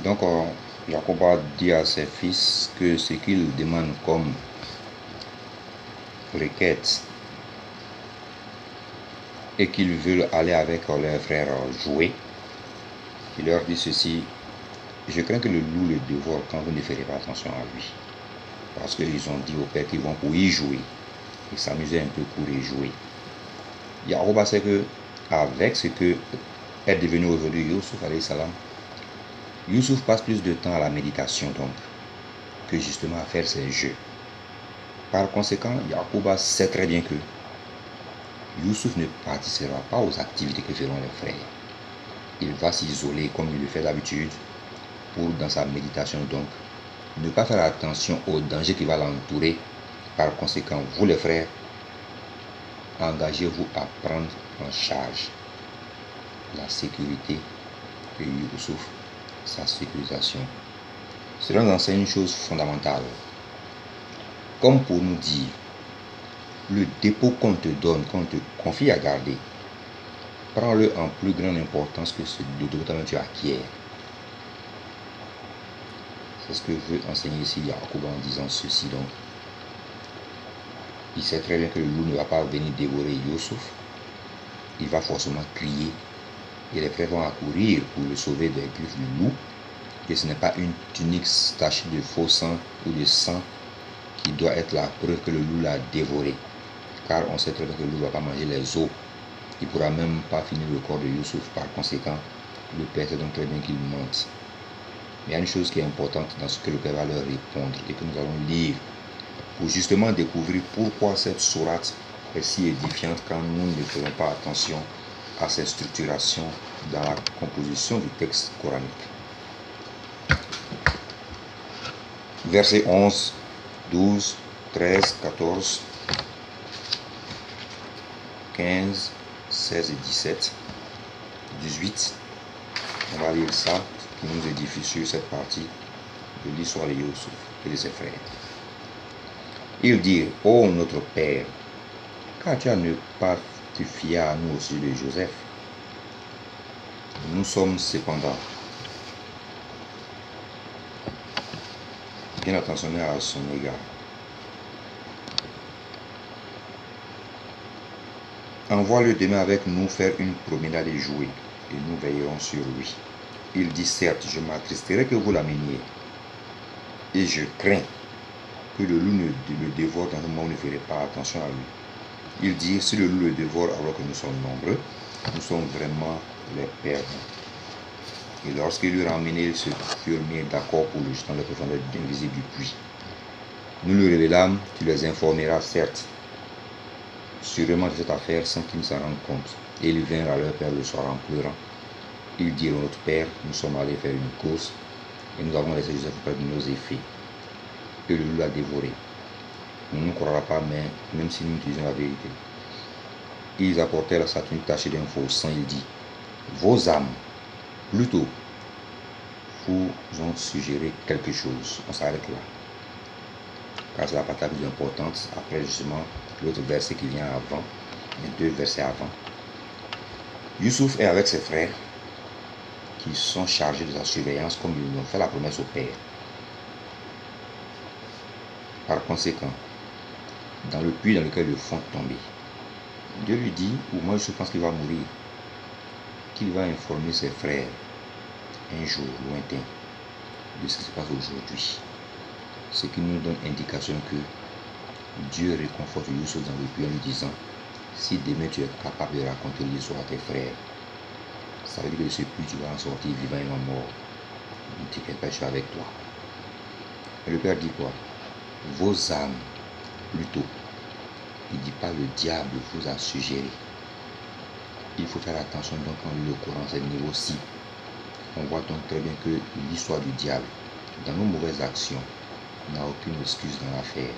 Donc, Jacob a dit à ses fils que ce qu'ils demandent comme requête et qu'ils veulent aller avec leurs frères jouer, il leur dit ceci: je crains que le loup le dévore quand vous ne ferez pas attention à lui. Parce qu'ils ont dit au père qu'ils vont pour y jouer et s'amuser un peu pour y jouer. Jacob sait que avec ce que est devenu aujourd'hui Youssouf alayhi salam, Youssouf passe plus de temps à la méditation donc que justement à faire ses jeux. Par conséquent, Jacob sait très bien que Youssouf ne participera pas aux activités que feront les frères. Il va s'isoler comme il le fait d'habitude pour, dans sa méditation donc, ne pas faire attention aux dangers qui va l'entourer. Par conséquent, vous les frères, engagez-vous à prendre en charge la sécurité de Youssouf, sa sécurisation. Cela nous enseigne une chose fondamentale. Comme pour nous dire, le dépôt qu'on te donne, qu'on te confie à garder, prends-le en plus grande importance que ce que tu acquiers. C'est ce que veut enseigner ici Jacob en disant ceci. Donc, il sait très bien que le loup ne va pas venir dévorer Youssouf. Il va forcément crier et les frères vont accourir pour le sauver des griffes du loup. Et ce n'est pas une tunique tachée de faux sang ou de sang qui doit être la preuve que le loup l'a dévoré. Car on sait très bien que le loup ne va pas manger les os. Il ne pourra même pas finir le corps de Youssouf. Par conséquent, le père sait donc très bien qu'il mente. Mais il y a une chose qui est importante dans ce que le père va leur répondre et que nous allons lire pour justement découvrir pourquoi cette sourate est si édifiante quand nous ne faisons pas attention à cette structuration dans la composition du texte coranique. Versets 11, 12, 13, 14, 15, 16 et 17, 18. On va lire ça qui nous édifie sur cette partie de l'histoire de Youssouf et de ses frères. Ils dirent: ô notre Père, car tu as ne pas te fier à nous au sujet de Joseph. Nous sommes cependant bien attentionnés à son égard. Envoie-le demain avec nous faire une promenade et jouer, et nous veillerons sur lui. Il dit: certes, je m'attristerai que vous l'ameniez, et je crains que le loup ne le dévore dans un moment où vous ne ferez pas attention à lui. Il dit: si le loup le dévore alors que nous sommes nombreux, nous sommes vraiment les perdants. Et lorsqu'ils lui ramenaient, ils se furent mis d'accord pour le jeter dans les profondeurs invisibles du puits. Nous le révélâmes: tu les informeras, certes, sûrement de cette affaire sans qu'ils ne s'en rendent compte. Et ils vinrent à leur père le soir en pleurant. Ils dirent: notre père, nous sommes allés faire une course et nous avons laissé Joseph auprès de nos effets. Et le loup l'a dévoré. On ne nous croira pas, mais même si nous disons la vérité. Ils apportèrent sa tunique tachée d'un faux sang. Il dit: vos âmes, plutôt, vous ont suggéré quelque chose. On s'arrête là. Car c'est la partie la plus importante. Après, justement, l'autre verset qui vient avant, les 2 versets avant. Youssouf est avec ses frères qui sont chargés de sa surveillance comme ils l'ont fait la promesse au père. Par conséquent, dans le puits dans lequel le fond tombé, Dieu lui dit, ou moi je pense qu'il va mourir, qu'il va informer ses frères un jour lointain de ce qui se passe aujourd'hui. Ce qui nous donne indication que Dieu réconforte Youssouf dans le puits en lui disant: si demain tu es capable de raconter l'histoire à tes frères, ça veut dire que de ce puits tu vas en sortir vivant et non mort. Ne t'inquiète pas, je suis avec toi. Et le père dit quoi? Vos âmes, plutôt. Il ne dit pas le diable vous a suggéré. Il faut faire attention donc quand le Coran s'enseigne aussi. On voit donc très bien que l'histoire du diable, dans nos mauvaises actions, n'a aucune excuse dans l'affaire.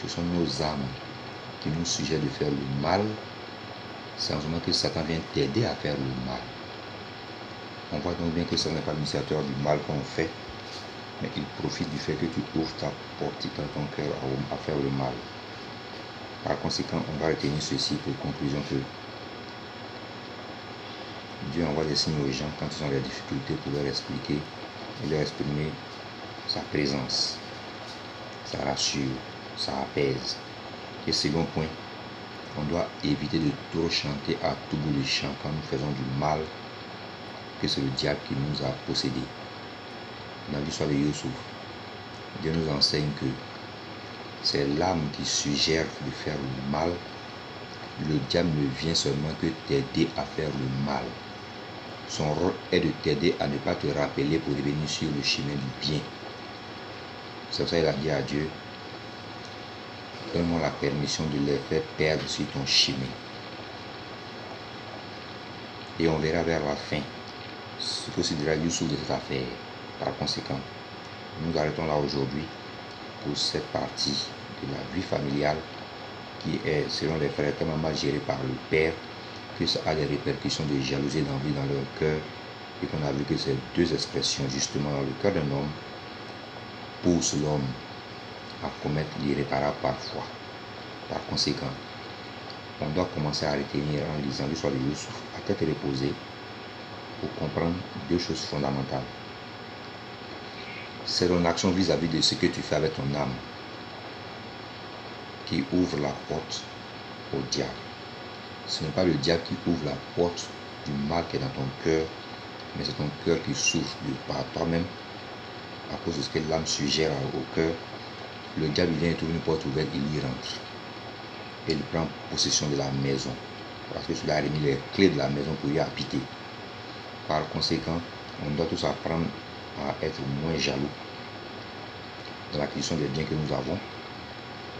Ce sont nos âmes qui nous suggèrent de faire le mal, c'est en ce moment que Satan vient t'aider à faire le mal. On voit donc bien que ce n'est pas l'initiateur du mal qu'on fait, mais il profite du fait que tu ouvres ta porte dans ton cœur à faire le mal. Par conséquent, on va retenir ceci pour conclusion que Dieu envoie des signes aux gens quand ils ont des difficultés pour leur expliquer et leur exprimer sa présence. Ça rassure, ça apaise. Et second point, on doit éviter de trop chanter à tout bout de champ quand nous faisons du mal, que c'est le diable qui nous a possédés. Dans l'histoire de Youssouf, Dieu nous enseigne que c'est l'âme qui suggère de faire le mal. Le diable ne vient seulement que t'aider à faire le mal. Son rôle est de t'aider à ne pas te rappeler pour revenir sur le chemin du bien. C'est pour ça qu'il a dit à Dieu, donne-moi la permission de les faire perdre sur ton chemin. Et on verra vers la fin ce que se dira Youssouf de cette affaire. Par conséquent, nous arrêtons là aujourd'hui pour cette partie de la vie familiale qui est, selon les frères, tellement mal gérée par le père que ça a des répercussions de jalousie et d'envie dans leur cœur, et qu'on a vu que ces deux expressions, justement, dans le cœur d'un homme, poussent l'homme à commettre l'irréparable parfois. Par conséquent, on doit commencer à retenir en lisant l'histoire de Youssouf à tête reposée pour comprendre deux choses fondamentales. C'est ton action vis-à-vis de ce que tu fais avec ton âme qui ouvre la porte au diable. Ce n'est pas le diable qui ouvre la porte du mal qui est dans ton cœur, mais c'est ton cœur qui souffre par toi-même à cause de ce que l'âme suggère au cœur. Le diable vient trouver une porte ouverte, il y rentre. Et il prend possession de la maison. Parce que cela a remis les clés de la maison pour y habiter. Par conséquent, on doit tous apprendre à être moins jaloux dans l'acquisition des biens que nous avons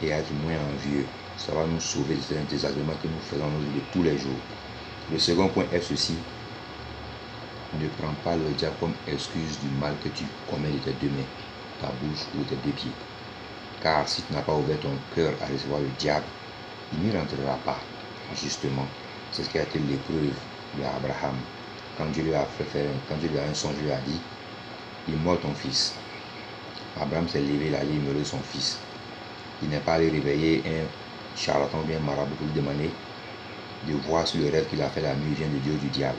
et à être moins envieux. Ça va nous sauver de ces désagréments que nous faisons de tous les jours. Le second point est ceci. Ne prends pas le diable comme excuse du mal que tu commets de tes deux mains, ta bouche ou tes deux pieds. Car si tu n'as pas ouvert ton cœur à recevoir le diable, il n'y rentrera pas. Justement, c'est ce qui a été l'épreuve d'Abraham. Quand Dieu lui a un songe, il lui a dit, immole ton fils. Abraham s'est levé, il a immolé son fils. Il n'est pas allé réveiller un charlatan bien marabout pour lui demander de voir si le rêve qu'il a fait la nuit vient de Dieu ou du diable.